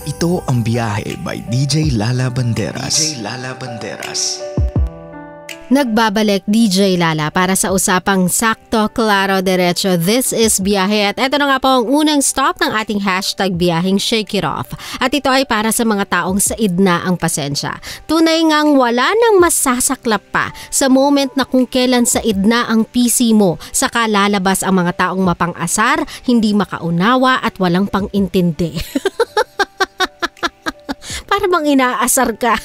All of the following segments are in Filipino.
Ito ang Biyahe by DJ Lala Banderas. DJ Lala Banderas. Nagbabalik DJ Lala para sa usapang sakto, klaro, diretso. This is Biyahe at ito na nga po ang unang stop ng ating hashtag biyaheng Shake It Off. At ito ay para sa mga taong said na ang pasensya. Tunay ngang wala nang masasaklap pa sa moment na kung kailan said na ang PC mo, saka lalabas ang mga taong mapang-asar, hindi makaunawa at walang pang-intindi. Para bang inaasar ka.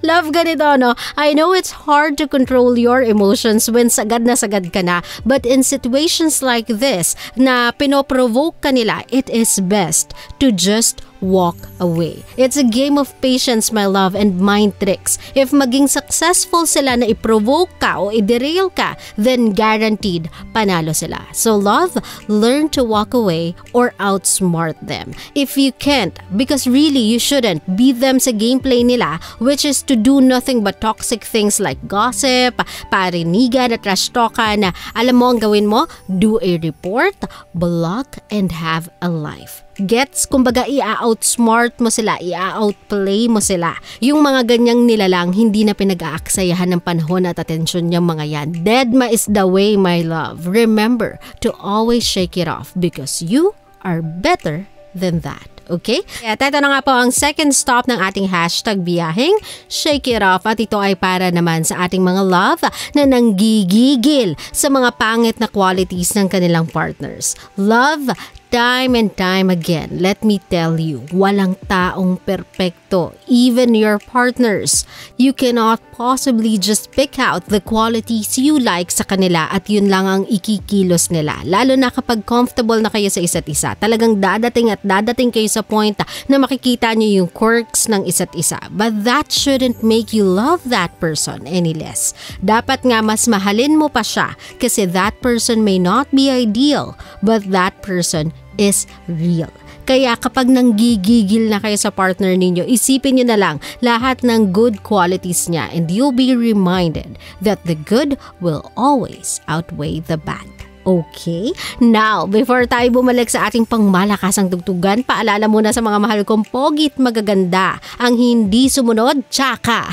Love, ganito, no? I know it's hard to control your emotions when sagad ka na. But in situations like this, na pinoprovoke ka nila, it is best to just walk away. It's a game of patience, my love, and mind tricks. If maging successful sila na i-provoke ka o i-derail ka, then guaranteed panalo sila. So love, learn to walk away or outsmart them. If you can't, because really you shouldn't, beat them sa gameplay nila, which is to do nothing but toxic things like gossip, parinigan at trash talkan na alam mo ang gawin mo, do a report, block, and have a life. Gets, kumbaga i-outsmart mo sila, i-outplay mo sila. Yung mga ganyang nilalang, hindi na pinag-aaksayahan ng panahon at atensyon niyang mga yan. Deadma is the way, my love. Remember to always shake it off because you are better than that. Okay? At ito na nga po ang second stop ng ating hashtag biyaheng Shake It Off at ito ay para naman sa ating mga love na nanggigigil sa mga pangit na qualities ng kanilang partners. Love, time and time again, let me tell you, walang taong perpekto, even your partners. You cannot possibly just pick out the qualities you like sa kanila at yun lang ang ikikilos nila. Lalo na kapag comfortable na kayo sa isa't isa. Talagang dadating kayo sa point na makikita nyo yung quirks ng isa't isa. But that shouldn't make you love that person any less. Dapat nga mas mahalin mo pa siya kasi that person may not be ideal, but that person is real. Kaya kapag nanggigigil na kayo sa partner ninyo, isipin nyo na lang lahat ng good qualities niya and you'll be reminded that the good will always outweigh the bad. Okay? Now, before tayo bumalik sa ating pangmalakasang tugtugan, paalala muna sa mga mahal kong pogit magaganda, ang hindi sumunod, tsaka.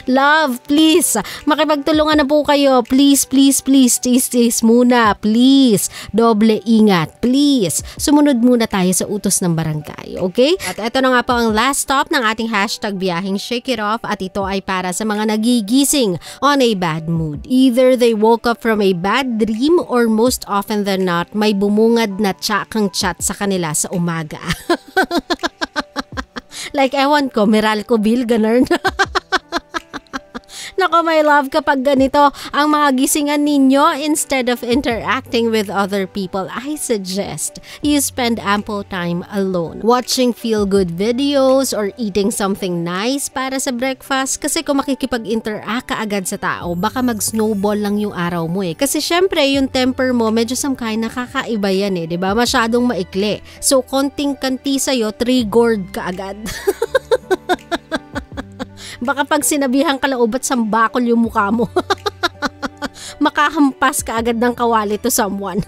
Love, please, makipagtulungan na po kayo. Please, tiis muna. Please, doble ingat. Please, sumunod muna tayo sa utos ng barangay. Okay? At ito na nga po ang last stop ng ating hashtag biyaheng Shake It Off at ito ay para sa mga nagigising on a bad mood. Either they woke up from a bad dream or most often than not, may bumungad na tsakang chat sa kanila sa umaga. Like, ewan ko, Meralco Bill, ganun. Nako, my love, kapag ganito ang mga gisingan ninyo, instead of interacting with other people, I suggest you spend ample time alone. Watching feel-good videos or eating something nice para sa breakfast. Kasi kung makikipag-interact ka agad sa tao, baka mag-snowball lang yung araw mo eh. Kasi syempre, yung temper mo, medyo sometimes nakakaiba yan eh, diba? Masyadong maikli. So, konting kanti sa'yo, triggered ka agad. Baka pag sinabihan ka lang ubat sambakol yung mukha mo. Makahampas ka agad ng kawali to someone.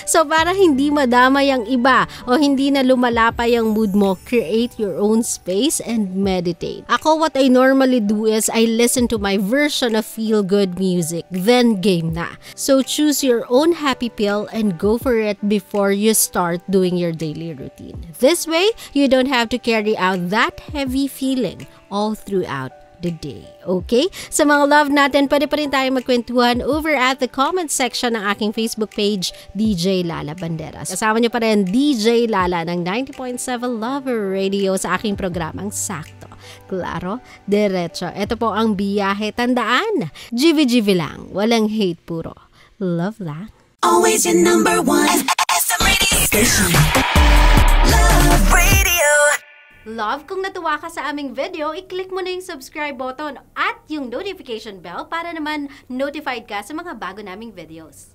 So para hindi madamay ang iba o hindi na lumalapay ang mood mo, create your own space and meditate. Ako, what I normally do is I listen to my version of feel-good music, then game na. So choose your own happy pill and go for it before you start doing your daily routine. This way, you don't have to carry out that heavy feeling all throughout the day. Okay? Sa mga love natin, pwede pa rin tayo magkwentuhan over at the comment section ng aking Facebook page, DJ Lala Banderas. Kasama niyo pa rin DJ Lala ng 90.7 Lover Radio sa aking programang Sakto, Klaro, Diretso. Ito po ang biyahe. Tandaan, GV lang. Walang hate, puro love lang. Always your number one FM radio station. Love Radio. Love, kung natuwa ka sa aming video, i-click mo na yung subscribe button at yung notification bell para naman notified ka sa mga bago naming videos.